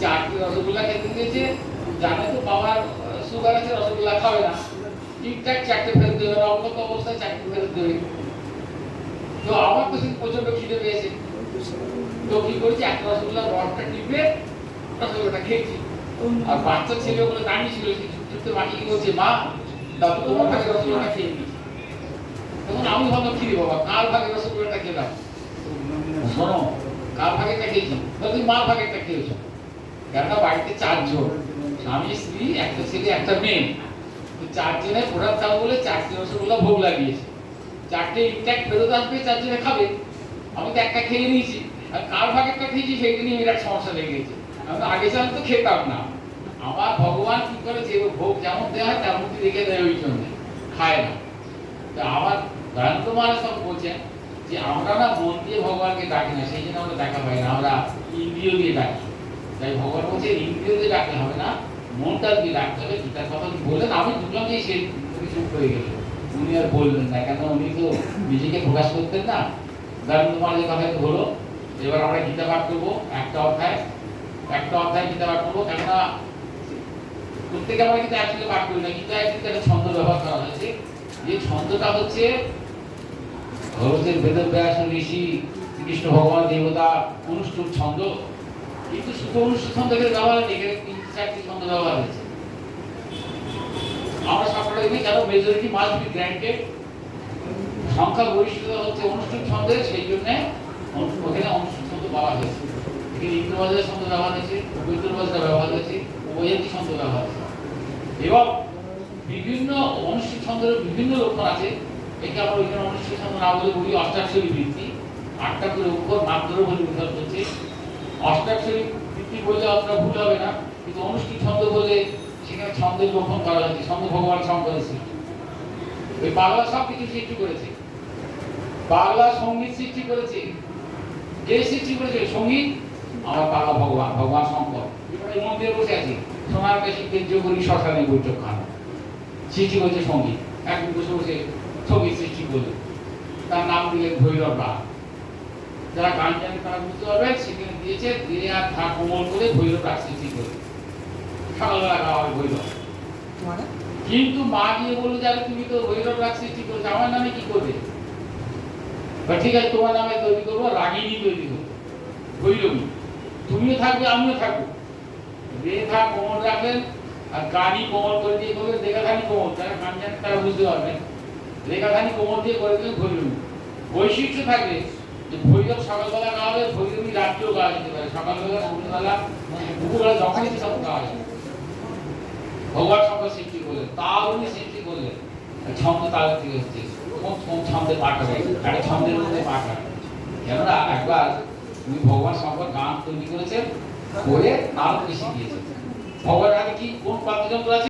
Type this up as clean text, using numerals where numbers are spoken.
চারটি রসগোল্লা খেতে দিয়েছে, জানে তো বাবার সুগার আছে, রসগোল্লা খাবে না, ঠিকঠাক চারটে ফেরত দেবে, অবগত অবস্থায় চারটে ফেরত দেবে। তো আমার তো সেদিন প্রচন্ড খিদে পেয়েছে, তো কি করেছি, একটা রসগোল্লা রডটা টিপে রসগোল্লাটা খেয়েছি। আর বাচ্চা ছেলে ওগুলো দাঁড়িয়ে ছিল, ছুটতে মাকে কি বলছে, মা দাও তোমার ভাগে রসগোল্লাটা খেয়ে নিই। তখন আমি ভাবলাম কি বাবা, কার ভাগে রসগোল্লাটা খেলাম, শোনো কার ভাগেরটা খেয়েছি, তুমি মার ভাগেরটা খেয়েছো। কেননা বাড়িতে চারজন, স্বামী স্ত্রী, একটা ছেলে একটা মেয়ে, চারজনে প্রধান খাবো বলে চারটে রসগোল্লা ভোগ লাগিয়েছে, চারটে ইনট্যাক্ট ফেরত আসবে, চারজনে খাবে। আমি তো একটা খেয়ে নিয়েছি, আর কার ভাগেরটা খেয়েছি সেইটা নিয়ে বিরাট সমস্যা লেগে গেছে। আমি আগে জানলে তো খেতাম না। আমার ভগবান কি করে, যে ভোগ যেমন দেওয়া হয় তেমন রেখে দেয়, ওই জন্য খায় না। তো আমার দয়ানন্দ মহারাজ সব বলছেন যে আমরা না মন দিয়ে ভগবানকে ডাকি না, সেই জন্য আমরা দেখা পাই না, আমরা ইন্দ্রিয় দিয়ে ডাকি। তাই ভগবান বলছে ইন্দ্রিয় দিয়ে ডাকতে হবে না, মনটা দিয়ে ডাকতে হবে। গীতার কথা বললেন, আমি বুঝলাম যে সে চুপ হয়ে গেল, উনি আর বললেন না, কেন উনি তো নিজেকে প্রকাশ করতেন না। দয়ানন্দ মহারাজের কথা তো হলো। এবার আমরা গীতা পাঠ করবো, একটা অধ্যায় গীতা পাঠ করবো। কেননা প্রত্যেকে আমরা কিন্তু একসাথে পাঠ করি না, গীতা একসাথে একটা ছন্দ ব্যবহার করা হয়েছে, যে ছন্দটা হচ্ছে বেদব্যাস ঋষি শ্রীকৃষ্ণ ভগবান দেবতা অনুষ্ঠুপ ছন্দ। কিন্তু শুধু অনুষ্ঠুপ ছন্দ ব্যবহার নেই, এখানে 3-4টি ছন্দ ব্যবহার হয়েছে। আমরা সকলে দেখি কেন মেজরিটি মাস্ট বি গ্র্যান্টেড, সংখ্যা গরিষ্ঠতা হচ্ছে অনুষ্ঠুপ ছন্দের, সেই জন্য ওখানে অনুষ্ঠুপ ছন্দ পাওয়া হয়েছে। এখানে ইন্দ্রবাজারের ছন্দ ব্যবহার হয়েছে, বৈদ্যবাজার ব্যবহার হয়েছে, উভয়ার্থী ছন্দ ব্যবহার হয়েছে। এবং বিভিন্ন অনুষ্ঠুপ ছন্দের বিভিন্ন লক্ষণ আছে। একে আমরা ওইখানে অনুষ্ঠিত ছন্দ না বলে বলি অষ্টাক্ষরী বৃত্তি, 8টা করে অক্ষর মাত্র বলে উদ্ধার করছে। অষ্টাক্ষরী বৃত্তি বললে অতটা ভুল হবে না, কিন্তু অনুষ্ঠিত ছন্দ বললে সেখানে ছন্দের লক্ষণ করা হয়েছে। ছন্দ ভগবান শঙ্করের সৃষ্টি, ওই বাংলা সব কিছু সৃষ্টি করেছে, বাংলা সঙ্গীত সৃষ্টি করেছে। কে সৃষ্টি করেছে সঙ্গীত? আমার বাংলা ভগবান, ভগবান শঙ্কর। এই মন্দিরে বসে আছি, সোনার কাশি কেন্দ্র করি শ্মশানে বৈঠক খান, সৃষ্টি করেছে সঙ্গীত। একদিন বসে বসে সঙ্গীত সৃষ্টি করলে তার নাম দিলেন ভৈরব রাগ। যারা গান জানেন তারা বুঝতে পারবেন, সেখানে দিয়েছে দিয়ে আর থা কোমল করে ভৈরব রাগ সৃষ্টি করে সকালবেলা গাওয়া হয় ভৈরব। কিন্তু মা গিয়ে বললো যে তুমি তো ভৈরব রাগ সৃষ্টি করেছো, আমার নামে কি করবে? ঠিক আছে, তোমার নামে তৈরি করবো, রাগিনী তৈরি করবো, ভৈরবী, তুমিও থাকবে আমিও থাকবো। রেখা কোমল রাখলেন আর গানি কোমল করে দিয়ে করলেন রেখাধানী কোমল। যারা গান জানেন তারা বুঝতে পারবেন, রেখাধানী কোমল দিয়ে করে দিলেন ভৈরবী। বৈশিষ্ট্য থাকবে যে ভৈরব সকালবেলা গাওয়া হবে, ভৈরবী রাত্রেও গাওয়া যেতে পারে, সকালবেলা, সন্ধ্যেবেলা, দুপুরবেলা যখনই সব গাওয়া যাবে। ভগবান শঙ্কর সৃষ্টি করলেন, তাল উনি সৃষ্টি করলেন, ছন্দ তাল থেকে হচ্ছে কোন ছন্দে পাঠ হবে, একটা ছন্দের মধ্যে পাঠ হবে। কেননা একবার উনি ভগবান শঙ্কর গান তৈরি করেছেন, করে তাল শিখিয়েছেন। ভগবানের আগে কি কোন বাদ্যযন্ত্র আছে?